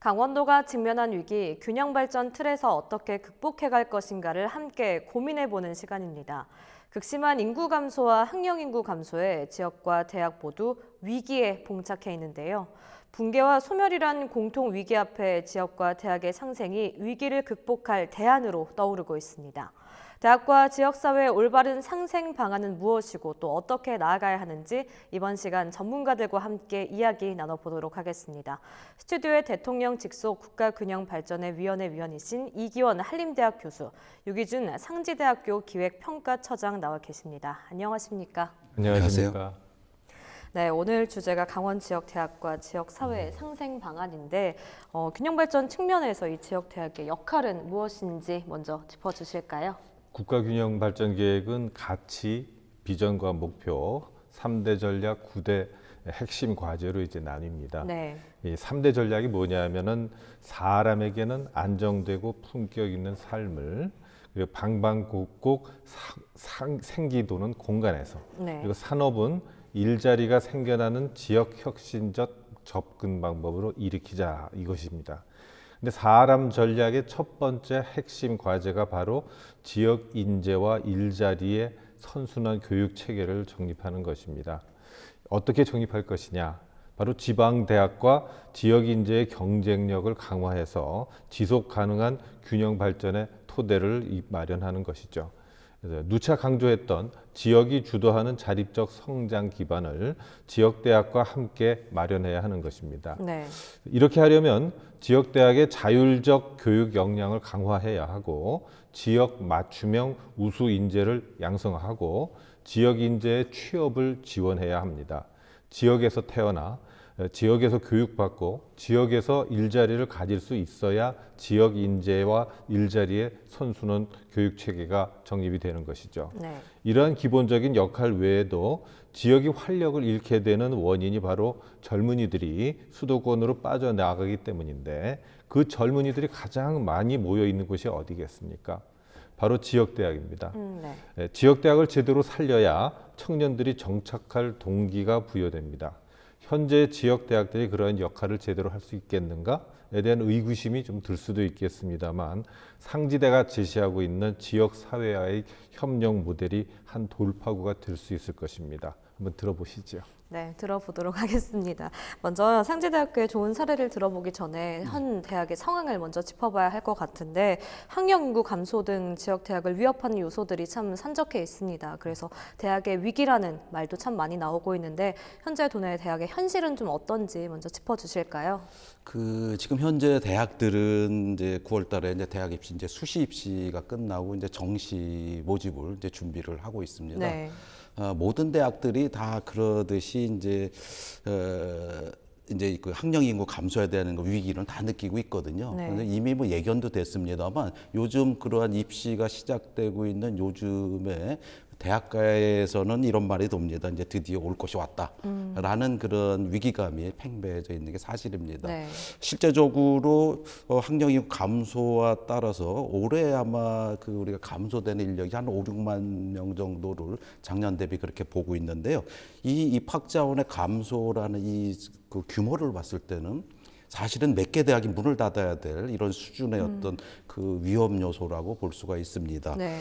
강원도가 직면한 위기, 균형 발전 틀에서 어떻게 극복해갈 것인가를 함께 고민해보는 시간입니다. 극심한 인구 감소와 학령 인구 감소에 지역과 대학 모두 위기에 봉착해 있는데요. 붕괴와 소멸이란 공통 위기 앞에 지역과 대학의 상생이 위기를 극복할 대안으로 떠오르고 있습니다. 대학과 지역사회의 올바른 상생 방안은 무엇이고 또 어떻게 나아가야 하는지 이번 시간 전문가들과 함께 이야기 나눠보도록 하겠습니다. 스튜디오에 대통령 직속 국가균형발전의 위원회 위원이신 이기원 한림대학 교수, 유기준 상지대학교 기획평가처장 나와 계십니다. 안녕하십니까? 안녕하십니까? 네, 오늘 주제가 강원 지역 대학과 지역 사회의 상생 방안인데 균형발전 측면에서 이 지역 대학의 역할은 무엇인지 먼저 짚어주실까요? 국가균형발전계획은 가치, 비전과 목표, 3대 전략, 9대 핵심 과제로 이제 나뉩니다. 네. 이 3대 전략이 뭐냐면은 사람에게는 안정되고 품격 있는 삶을, 그리고 방방곡곡 생기도는 공간에서, 네. 그리고 산업은 일자리가 생겨나는 지역 혁신적 접근 방법으로 일으키자, 이것입니다. 근데 사람 전략의 첫 번째 핵심 과제가 바로 지역 인재와 일자리의 선순환 교육 체계를 정립하는 것입니다. 어떻게 정립할 것이냐? 바로 지방 대학과 지역 인재의 경쟁력을 강화해서 지속 가능한 균형 발전의 토대를 마련하는 것이죠. 누차 강조했던 지역이 주도하는 자립적 성장 기반을 지역대학과 함께 마련해야 하는 것입니다. 네. 이렇게 하려면 지역대학의 자율적 교육 역량을 강화해야 하고 지역 맞춤형 우수 인재를 양성하고 지역 인재의 취업을 지원해야 합니다. 지역에서 태어나 지역에서 교육받고 지역에서 일자리를 가질 수 있어야 지역 인재와 일자리의 선순환 교육 체계가 정립이 되는 것이죠. 네. 이러한 기본적인 역할 외에도 지역이 활력을 잃게 되는 원인이 바로 젊은이들이 수도권으로 빠져나가기 때문인데 그 젊은이들이 가장 많이 모여 있는 곳이 어디겠습니까? 바로 지역대학입니다. 네. 지역대학을 제대로 살려야 청년들이 정착할 동기가 부여됩니다. 현재 지역대학들이 그런 역할을 제대로 할 수 있겠는가에 대한 의구심이 좀 들 수도 있겠습니다만 상지대가 제시하고 있는 지역사회와의 협력 모델이 한 돌파구가 될 수 있을 것입니다. 한번 들어보시죠. 네, 들어보도록 하겠습니다. 먼저 상지대학교의 좋은 사례를 들어보기 전에 현 대학의 상황을 먼저 짚어봐야 할 것 같은데 학령 인구 감소 등 지역 대학을 위협하는 요소들이 참 산적해 있습니다. 그래서 대학의 위기라는 말도 참 많이 나오고 있는데 현재 도내 대학의 현실은 좀 어떤지 먼저 짚어주실까요? 지금 현재 대학들은 이제 9월달에 이제 대학 입시 이제 수시 입시가 끝나고 이제 정시 모집을 이제 준비를 하고 있습니다. 네. 모든 대학들이 다 그러듯이 이제 그 학령 인구 감소에 대한 위기는 다 느끼고 있거든요. 네. 그래서 이미 뭐 예견도 됐습니다만 요즘 그러한 입시가 시작되고 있는 요즘에 대학가에서는 이런 말이 돕니다. 이제 드디어 올 것이 왔다라는 그런 위기감이 팽배해져 있는 게 사실입니다. 네. 실제적으로 학령 인구 감소와 따라서 올해 아마 그 우리가 감소되는 인력이 한 5, 6만 명 정도를 작년 대비 그렇게 보고 있는데요. 이 입학자원의 감소라는 이 그 규모를 봤을 때는 사실은 몇 개 대학이 문을 닫아야 될 이런 수준의 어떤 그 위험 요소라고 볼 수가 있습니다. 네.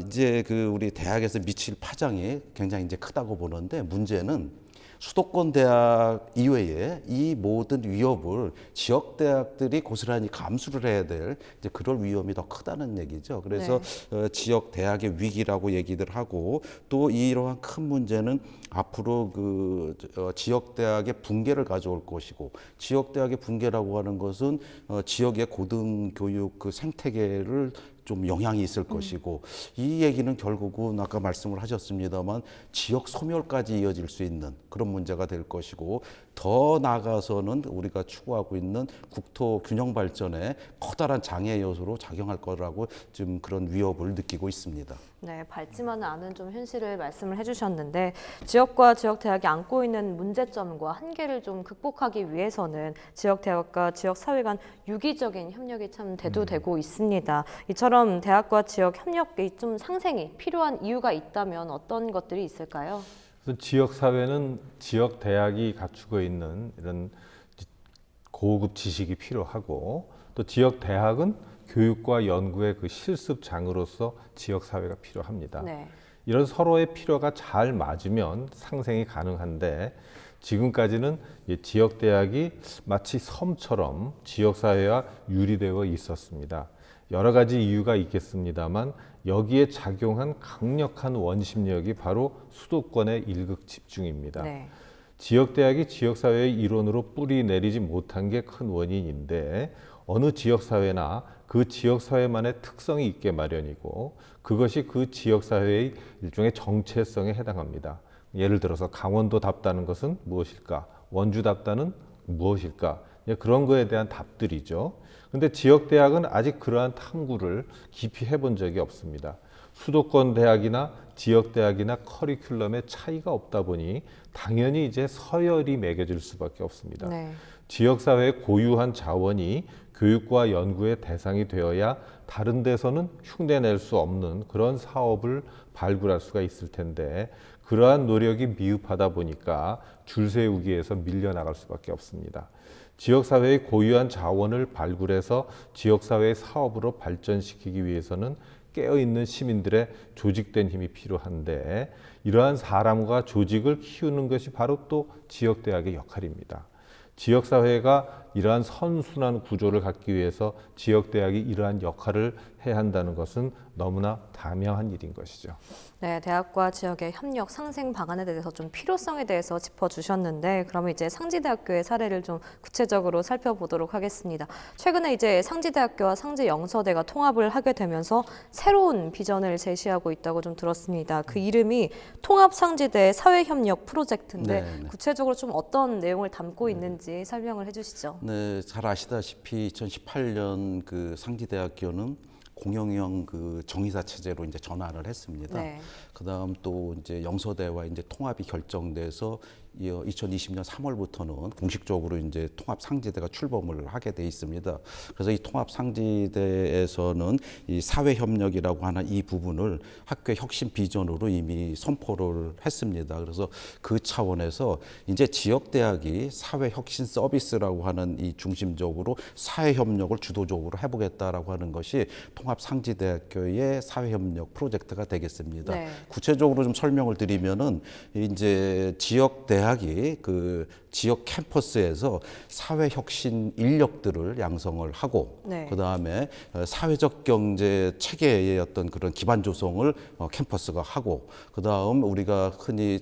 이제 그 우리 대학에서 미칠 파장이 굉장히 이제 크다고 보는데 문제는 수도권 대학 이외에 이 모든 위협을 지역 대학들이 고스란히 감수를 해야 될 이제 그럴 위험이 더 크다는 얘기죠. 그래서 지역 대학의 위기라고 얘기들 하고 또 이러한 큰 문제는 앞으로 그 지역 대학의 붕괴를 가져올 것이고 지역 대학의 붕괴라고 하는 것은 지역의 고등교육 그 생태계를 좀 영향이 있을 것이고 이 얘기는 결국은 아까 말씀을 하셨습니다만 지역 소멸까지 이어질 수 있는 그런 문제가 될 것이고 더 나아가서는 우리가 추구하고 있는 국토 균형 발전에 커다란 장애 요소로 작용할 거라고 지금 그런 위협을 느끼고 있습니다. 네, 밝지만은 않은 좀 현실을 말씀을 해주셨는데 지역과 지역 대학이 안고 있는 문제점과 한계를 좀 극복하기 위해서는 지역 대학과 지역 사회 간 유기적인 협력이 참 대두되고 있습니다. 이처럼 대학과 지역 협력이 좀 상생이 필요한 이유가 있다면 어떤 것들이 있을까요? 지역 사회는 지역 대학이 갖추고 있는 이런 고급 지식이 필요하고 또 지역 대학은 교육과 연구의 그 실습장으로서 지역 사회가 필요합니다. 네. 이런 서로의 필요가 잘 맞으면 상생이 가능한데 지금까지는 지역 대학이 마치 섬처럼 지역 사회와 유리되어 있었습니다. 여러 가지 이유가 있겠습니다만 여기에 작용한 강력한 원심력이 바로 수도권의 일극 집중입니다. 네. 지역대학이 지역사회의 일원으로 뿌리 내리지 못한 게 큰 원인인데 어느 지역사회나 그 지역사회만의 특성이 있게 마련이고 그것이 그 지역사회의 일종의 정체성에 해당합니다. 예를 들어서 강원도답다는 것은 무엇일까? 원주답다는 무엇일까? 그런 거에 대한 답들이죠. 근데 지역대학은 아직 그러한 탐구를 깊이 해본 적이 없습니다. 수도권 대학이나 지역대학이나 커리큘럼의 차이가 없다 보니 당연히 이제 서열이 매겨질 수밖에 없습니다. 네. 지역사회의 고유한 자원이 교육과 연구의 대상이 되어야 다른 데서는 흉내낼 수 없는 그런 사업을 발굴할 수가 있을 텐데 그러한 노력이 미흡하다 보니까 줄 세우기에서 밀려나갈 수밖에 없습니다. 지역사회의 고유한 자원을 발굴해서 지역사회의 사업으로 발전시키기 위해서는 깨어있는 시민들의 조직된 힘이 필요한데 이러한 사람과 조직을 키우는 것이 바로 또 지역대학의 역할입니다. 지역사회가 이러한 선순환 구조를 갖기 위해서 지역대학이 이러한 역할을 해야 한다는 것은 너무나 당연한 일인 것이죠. 네, 대학과 지역의 협력 상생 방안에 대해서 좀 필요성에 대해서 짚어주셨는데 그러면 이제 상지대학교의 사례를 좀 구체적으로 살펴보도록 하겠습니다. 최근에 이제 상지대학교와 상지영서대가 통합을 하게 되면서 새로운 비전을 제시하고 있다고 좀 들었습니다. 그 이름이 통합상지대 사회협력 프로젝트인데 네. 구체적으로 좀 어떤 내용을 담고 있는지 설명을 해주시죠. 네, 잘 아시다시피 2018년 그 상지대학교는 공영형 그 정의사 체제로 이제 전환을 했습니다. 네. 그다음 또 이제 영서대와 이제 통합이 결정돼서 2020년 3월부터는 공식적으로 이제 통합 상지대가 출범을 하게 돼 있습니다. 그래서 이 통합 상지대에서는 이 사회 협력이라고 하는 이 부분을 학교의 혁신 비전으로 이미 선포를 했습니다. 그래서 그 차원에서 이제 지역 대학이 사회 혁신 서비스라고 하는 이 중심적으로 사회 협력을 주도적으로 해보겠다라고 하는 것이 통합 상지대학교의 사회 협력 프로젝트가 되겠습니다. 네. 구체적으로 좀 설명을 드리면은 이제 지역 대학이 그 지역 캠퍼스에서 사회 혁신 인력들을 양성을 하고 네. 그다음에 사회적 경제 체계의 어떤 그런 기반 조성을 캠퍼스가 하고 그다음 우리가 흔히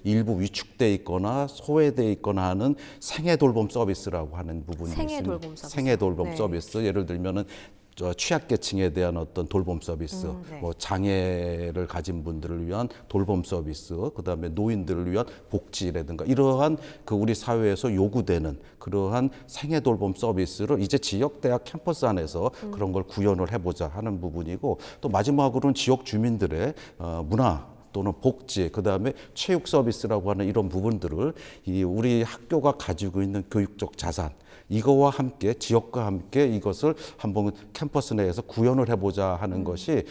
일부 위축돼 있거나 소외돼 있거나 하는 생애 돌봄 서비스라고 하는 부분이 생애 있습니다. 돌봄 서비스. 생애 돌봄 네. 서비스 예를 들면은 취약계층에 대한 어떤 돌봄 서비스, 네. 뭐 장애를 가진 분들을 위한 돌봄 서비스, 그다음에 노인들을 위한 복지라든가 이러한 그 우리 사회에서 요구되는 그러한 생애 돌봄 서비스를 이제 지역 대학 캠퍼스 안에서 그런 걸 구현을 해보자 하는 부분이고 또 마지막으로는 지역 주민들의 문화 또는 복지, 그다음에 체육 서비스라고 하는 이런 부분들을 이 우리 학교가 가지고 있는 교육적 자산 이거와 함께 지역과 함께 이것을 한번 캠퍼스 내에서 구현을 해보자 하는 것이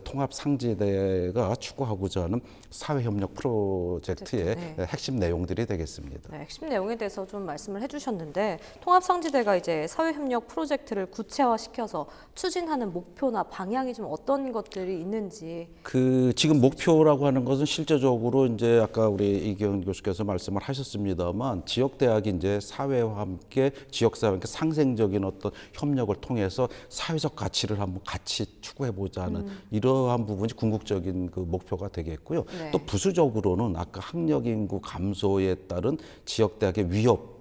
통합 상지대가 추구하고자 하는 사회협력 프로젝트의 네. 핵심 내용들이 되겠습니다. 네, 핵심 내용에 대해서 좀 말씀을 해주셨는데 통합상지대가 이제 사회협력 프로젝트를 구체화시켜서 추진하는 목표나 방향이 좀 어떤 것들이 있는지. 그 지금 목표라고 하는 것은 실제적으로 이제 아까 우리 이경 교수께서 말씀을 하셨습니다만 지역 대학이 이제 사회와 함께 지역사회와 함께 상생적인 어떤 협력을 통해서 사회적 가치를 한번 같이 추구해보자 하는 이러한 부분이 궁극적인 그 목표가 되겠고요. 네. 또 부수적으로는 아까 학력 인구 감소에 따른 지역 대학의 위험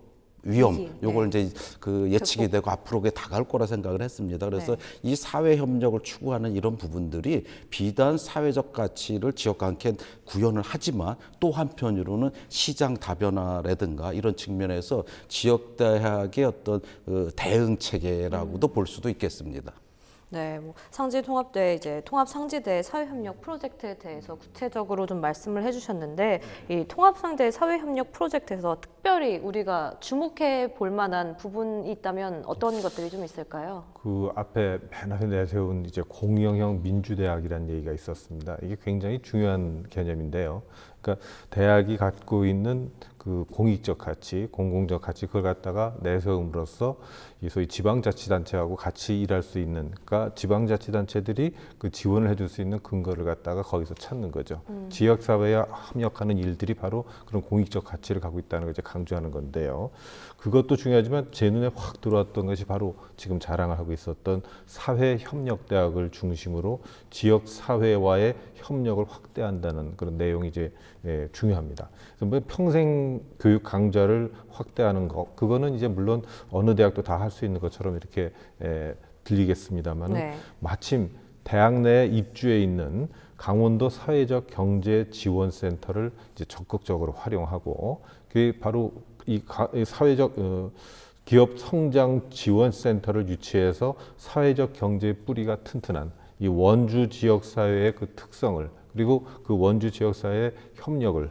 요걸 네. 이제 그 예측이 되고 앞으로 그게 다가올 거라 생각을 했습니다. 그래서 네. 이 사회 협력을 추구하는 이런 부분들이 비단 사회적 가치를 지역과 함께 구현을 하지만 또 한편으로는 시장 다변화라든가 이런 측면에서 지역 대학의 어떤 대응 체계라고도 볼 수도 있겠습니다. 네, 뭐 상지 통합대 이제 통합 상지대 사회협력 프로젝트에 대해서 구체적으로 좀 말씀을 해주셨는데 이 통합 상지대 사회협력 프로젝트에서 특별히 우리가 주목해 볼 만한 부분이 있다면 어떤 것들이 좀 있을까요? 그 앞에 맨 앞에 내세운 이제 공영형 민주대학이라는 얘기가 있었습니다. 이게 굉장히 중요한 개념인데요. 그러니까 대학이 갖고 있는 그 공익적 가치, 공공적 가치 그걸 갖다가 내세움으로써 이 소위 지방자치단체하고 같이 일할 수 있는, 그러니까 지방자치단체들이 그 지원을 해줄 수 있는 근거를 갖다가 거기서 찾는 거죠. 지역사회에 협력하는 일들이 바로 그런 공익적 가치를 갖고 있다는 걸 이제 강조하는 건데요. 그것도 중요하지만 제 눈에 확 들어왔던 것이 바로 지금 자랑을 하고 있었던 사회협력대학을 중심으로 지역사회와의 협력을 확대한다는 그런 내용이 이제 중요합니다. 그래서 뭐 평생 교육 강좌를 확대하는 거, 그거는 이제 물론 어느 대학도 다 할 수 있는 것처럼 이렇게 들리겠습니다만 네. 마침 대학 내에 입주해 있는 강원도 사회적 경제 지원센터를 이제 적극적으로 활용하고, 그게 바로 이 사회적 기업 성장 지원 센터를 유치해서 사회적 경제의 뿌리가 튼튼한 이 원주 지역 사회의 그 특성을, 그리고 그 원주 지역 사회의 협력을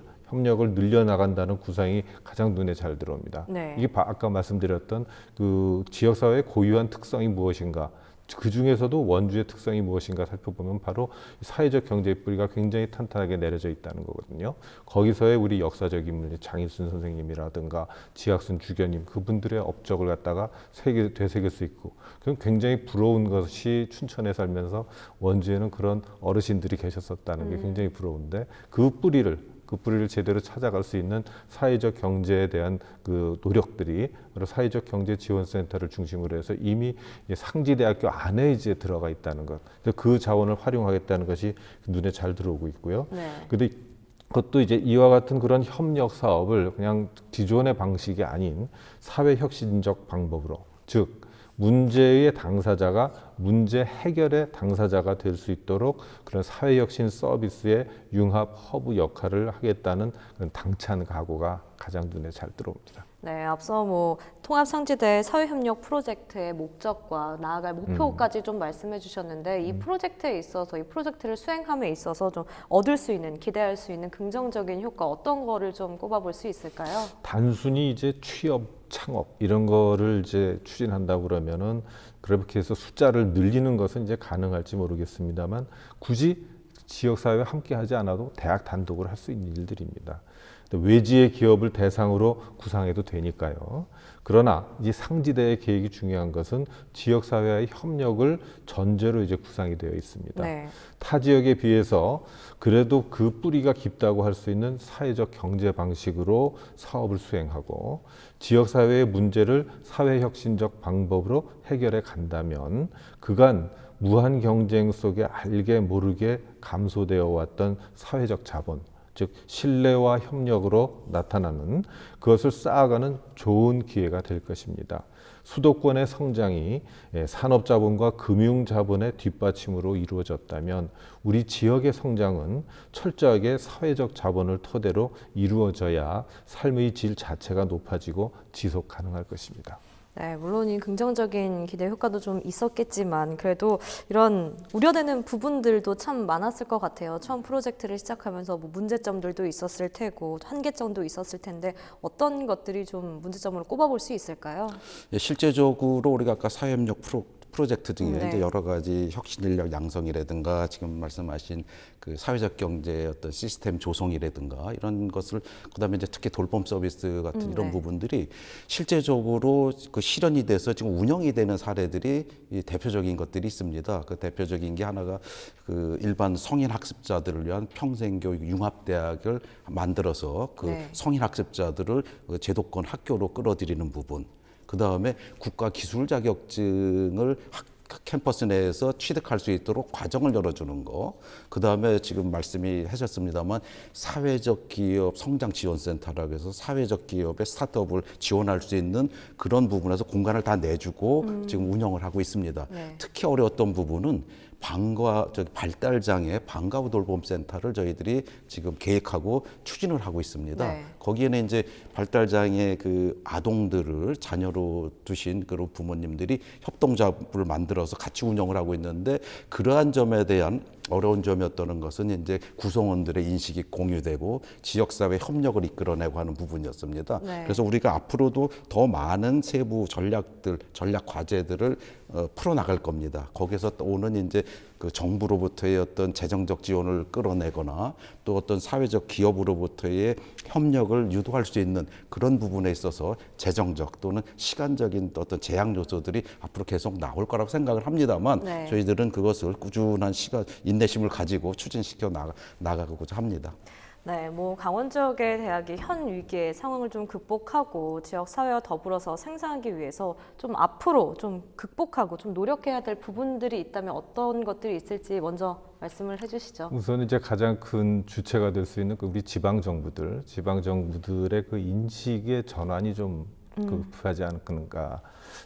늘려나간다는 구상이 가장 눈에 잘 들어옵니다. 네. 이게 아까 말씀드렸던 그 지역 사회의 고유한 특성이 무엇인가, 그 중에서도 원주의 특성이 무엇인가 살펴보면 바로 사회적 경제의 뿌리가 굉장히 탄탄하게 내려져 있다는 거거든요. 거기서의 우리 역사적 인물, 장일순 선생님이라든가 지학순 주교님, 그분들의 업적을 갖다가 되새길 수 있고, 그럼 굉장히 부러운 것이 춘천에 살면서 원주에는 그런 어르신들이 계셨었다는 게 굉장히 부러운데, 그 뿌리를 제대로 찾아갈 수 있는 사회적 경제에 대한 그 노력들이 바로 사회적 경제 지원센터를 중심으로 해서 이미 상지대학교 안에 이제 들어가 있다는 것, 그 자원을 활용하겠다는 것이 눈에 잘 들어오고 있고요. 네. 근데 그것도 이제 이와 같은 그런 협력 사업을 그냥 기존의 방식이 아닌 사회 혁신적 방법으로, 즉 문제의 당사자가 문제 해결의 당사자가 될 수 있도록 그런 사회혁신 서비스의 융합 허브 역할을 하겠다는 그런 당찬 각오가 가장 눈에 잘 들어옵니다. 네, 앞서 뭐 통합상지대 사회협력 프로젝트의 목적과 나아갈 목표까지 좀 말씀해 주셨는데, 이 프로젝트에 있어서, 이 프로젝트를 수행함에 있어서 좀 얻을 수 있는, 기대할 수 있는 긍정적인 효과, 어떤 거를 좀 꼽아볼 수 있을까요? 단순히 이제 취업, 창업 이런 거를 이제 추진한다고 그러면은 그렇게 해서 숫자를 늘리는 것은 이제 가능할지 모르겠습니다만, 굳이 지역사회와 함께 하지 않아도 대학 단독으로 할 수 있는 일들입니다. 외지의 기업을 대상으로 구상해도 되니까요. 그러나 이 상지대의 계획이 중요한 것은 지역사회와의 협력을 전제로 이제 구상이 되어 있습니다. 네. 타 지역에 비해서 그래도 그 뿌리가 깊다고 할 수 있는 사회적 경제 방식으로 사업을 수행하고, 지역사회의 문제를 사회혁신적 방법으로 해결해 간다면 그간 무한 경쟁 속에 알게 모르게 감소되어 왔던 사회적 자본, 즉 신뢰와 협력으로 나타나는 그것을 쌓아가는 좋은 기회가 될 것입니다. 수도권의 성장이 산업자본과 금융자본의 뒷받침으로 이루어졌다면 우리 지역의 성장은 철저하게 사회적 자본을 토대로 이루어져야 삶의 질 자체가 높아지고 지속 가능할 것입니다. 네, 물론 이 긍정적인 기대 효과도 좀 있었겠지만 그래도 이런 우려되는 부분들도 참 많았을 것 같아요. 처음 프로젝트를 시작하면서 뭐 문제점들도 있었을 테고 한계점도 있었을 텐데 어떤 것들이 좀 문제점으로 꼽아볼 수 있을까요? 예, 실제적으로 우리가 아까 사회협력 프로젝트 중에 네. 이제 여러 가지 혁신 인력 양성이라든가 지금 말씀하신 그 사회적 경제의 어떤 시스템 조성이라든가 이런 것을, 그다음에 이제 특히 돌봄 서비스 같은 이런 네. 부분들이 실제적으로 그 실현이 돼서 지금 운영이 되는 사례들이 이 대표적인 것들이 있습니다. 그 대표적인 게 하나가 그 일반 성인 학습자들을 위한 평생교육 융합대학을 만들어서 그 네. 성인 학습자들을 그 제도권 학교로 끌어들이는 부분. 그 다음에 국가 기술 자격증을 캠퍼스 내에서 취득할 수 있도록 과정을 열어주는 거. 그 다음에 지금 말씀이 하셨습니다만 사회적 기업 성장 지원센터라고 해서 사회적 기업의 스타트업을 지원할 수 있는 그런 부분에서 공간을 다 내주고 지금 운영을 하고 있습니다. 네. 특히 어려웠던 부분은 발달장애 방과후 돌봄센터를 저희들이 지금 계획하고 추진을 하고 있습니다. 네. 거기에는 이제 발달장애 그 아동들을 자녀로 두신 그런 부모님들이 협동조합을 만들어서 같이 운영을 하고 있는데, 그러한 점에 대한 어려운 점이었다는 것은 이제 구성원들의 인식이 공유되고 지역사회 협력을 이끌어내고 하는 부분이었습니다. 네. 그래서 우리가 앞으로도 더 많은 세부 전략 과제들을 풀어나갈 겁니다. 거기서 또 오는 이제 그 정부로부터의 어떤 재정적 지원을 끌어내거나 또 어떤 사회적 기업으로부터의 협력을 유도할 수 있는 그런 부분에 있어서 재정적 또는 시간적인 어떤 제약 요소들이 앞으로 계속 나올 거라고 생각을 합니다만, 네. 저희들은 그것을 꾸준한 인내심을 가지고 추진시켜 나가고자 합니다. 네, 뭐 강원 지역의 대학이 현 위기의 상황을 좀 극복하고 지역 사회와 더불어서 생산하기 위해서 좀 앞으로 좀 극복하고 좀 노력해야 될 부분들이 있다면 어떤 것들이 있을지 먼저 말씀을 해주시죠. 우선 이제 가장 큰 주체가 될 수 있는 그 우리 지방 정부들의 그 인식의 전환이 좀 급하지 않을까.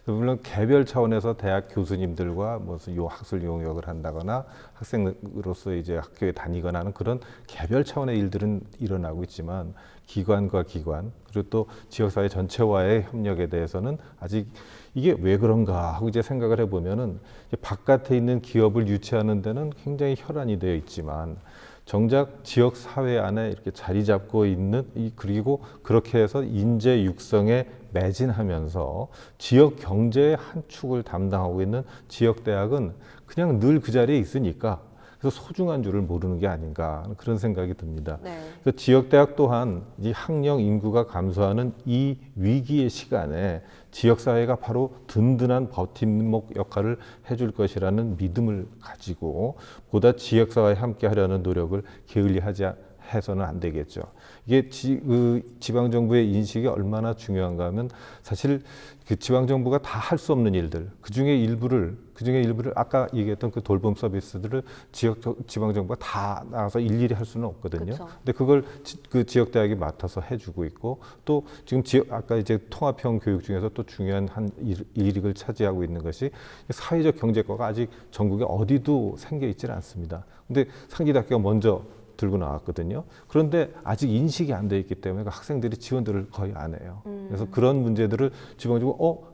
물론 개별 차원에서 대학 교수님들과 무슨 학술 용역을 한다거나 학생으로서 이제 학교에 다니거나 하는 그런 개별 차원의 일들은 일어나고 있지만, 기관과 기관 그리고 또 지역사회 전체와의 협력에 대해서는 아직 이게 왜 그런가 하고 이제 생각을 해보면은, 바깥에 있는 기업을 유치하는 데는 굉장히 혈안이 되어 있지만 정작 지역 사회 안에 이렇게 자리 잡고 있는 그리고 그렇게 해서 인재 육성에 매진하면서 지역 경제의 한 축을 담당하고 있는 지역 대학은 그냥 늘 그 자리에 있으니까 그래서 소중한 줄을 모르는 게 아닌가 하는 그런 생각이 듭니다. 네. 그래서 지역 대학 또한 이 학령 인구가 감소하는 이 위기의 시간에 지역 사회가 바로 든든한 버팀목 역할을 해줄 것이라는 믿음을 가지고 보다 지역 사회에 함께 하려는 노력을 게을리하지 해서는 안 되겠죠. 이게 지방 정부의 인식이 얼마나 중요한가 하면, 사실 그 지방 정부가 다 할 수 없는 일들, 그 중에 일부를 아까 얘기했던 그 돌봄 서비스들을 지방 정부가 다 나가서 일일이 할 수는 없거든요. 그쵸. 근데 그걸 그 지역 대학이 맡아서 해주고 있고, 또 지금 아까 이제 통합형 교육 중에서 또 중요한 한 일익을 차지하고 있는 것이 사회적 경제과가 아직 전국에 어디도 생겨 있지는 않습니다. 근데 상기대학교가 먼저 들고 나왔거든요. 그런데 아직 인식이 안 돼 있기 때문에 그 학생들이 지원들을 거의 안 해요. 그래서 그런 문제들을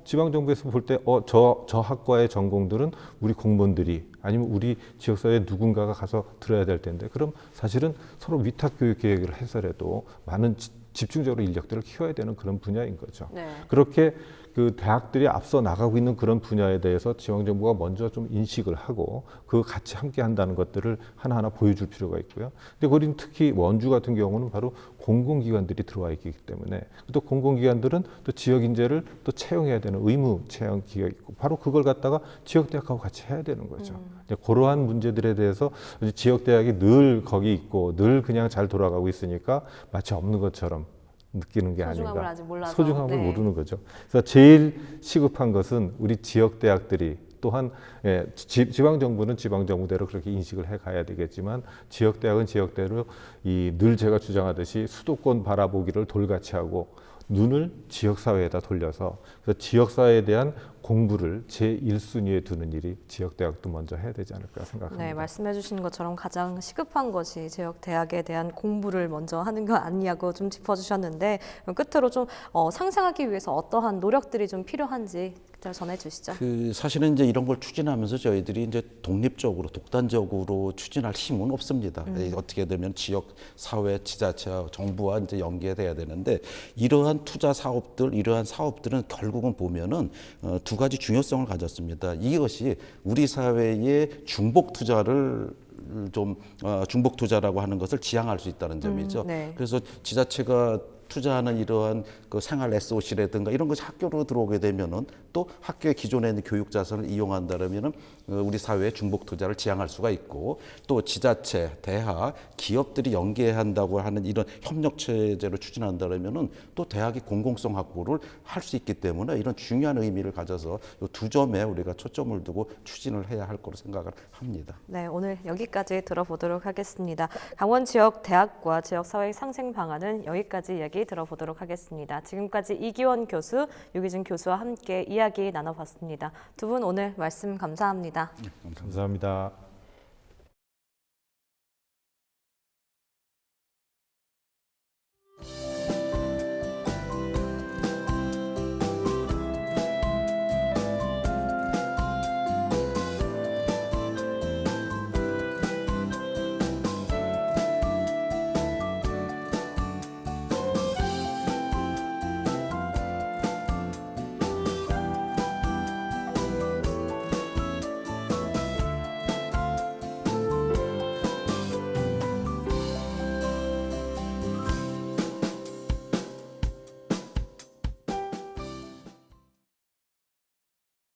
지방정부에서 볼 때 저 학과의 전공들은 우리 공무원들이 아니면 우리 지역사회 누군가가 가서 들어야 될 텐데, 그럼 사실은 서로 위탁교육 계획을 해서라도 많은 집중적으로 인력들을 키워야 되는 그런 분야인 거죠. 네. 그렇게 그 대학들이 앞서 나가고 있는 그런 분야에 대해서 지방정부가 먼저 좀 인식을 하고 그 같이 함께 한다는 것들을 하나하나 보여줄 필요가 있고요. 근데 거긴 특히 원주 같은 경우는 바로 공공기관들이 들어와 있기 때문에, 또 공공기관들은 또 지역 인재를 또 채용해야 되는 의무 채용 기회가 있고, 바로 그걸 갖다가 지역대학하고 같이 해야 되는 거죠. 이제 그러한 문제들에 대해서 지역대학이 늘 거기 있고 늘 그냥 잘 돌아가고 있으니까 마치 없는 것처럼 느끼는 게 소중함을 아닌가. 아직 몰라서. 소중함을 네. 모르는 거죠. 그래서 제일 시급한 것은 우리 지역 대학들이 또한 지방 정부는 지방 정부대로 그렇게 인식을 해 가야 되겠지만, 지역 대학은 지역대로 늘 제가 주장하듯이 수도권 바라보기를 돌같이 하고 눈을 지역 사회에다 돌려서, 그래서 지역 사회에 대한 공부를 제1순위에 두는 일이 지역 대학도 먼저 해야 되지 않을까 생각합니다. 네, 말씀해 주신 것처럼 가장 시급한 것이 지역 대학에 대한 공부를 먼저 하는 거 아니냐고 좀 짚어주셨는데, 끝으로 좀 상생하기 위해서 어떠한 노력들이 좀 필요한지 전해 주시죠. 사실은 이제 이런 걸 추진하면서 저희들이 이제 독단적으로 추진할 힘은 없습니다. 어떻게 되면 지역, 사회, 지자체와 정부와 이제 연계돼야 되는데, 이러한 투자 사업들, 이러한 사업들은 결국은 보면은 두 가지 중요성을 가졌습니다. 이것이 우리 사회의 중복 투자를 중복 투자라고 하는 것을 지향할 수 있다는 점이죠. 네. 그래서 지자체가 투자하는 이러한 그 생활 SOC라든가 이런 것이 학교로 들어오게 되면은, 또 학교의 기존에 있는 교육 자산을 이용한다면은 우리 사회의 중복 투자를 지향할 수가 있고, 또 지자체, 대학, 기업들이 연계한다고 하는 이런 협력 체제를 추진한다면은 또 대학이 공공성 확보를 할 수 있기 때문에 이런 중요한 의미를 가져서 이 두 점에 우리가 초점을 두고 추진을 해야 할 거로 생각을 합니다. 네, 오늘 여기까지 들어보도록 하겠습니다. 강원 지역 대학과 지역 사회 상생 방안은 여기까지 이야기 들어보도록 하겠습니다. 지금까지 이기원 교수, 유기준 교수와 함께 이야기 나눠봤습니다. 두 분 오늘 말씀 감사합니다. 감사합니다.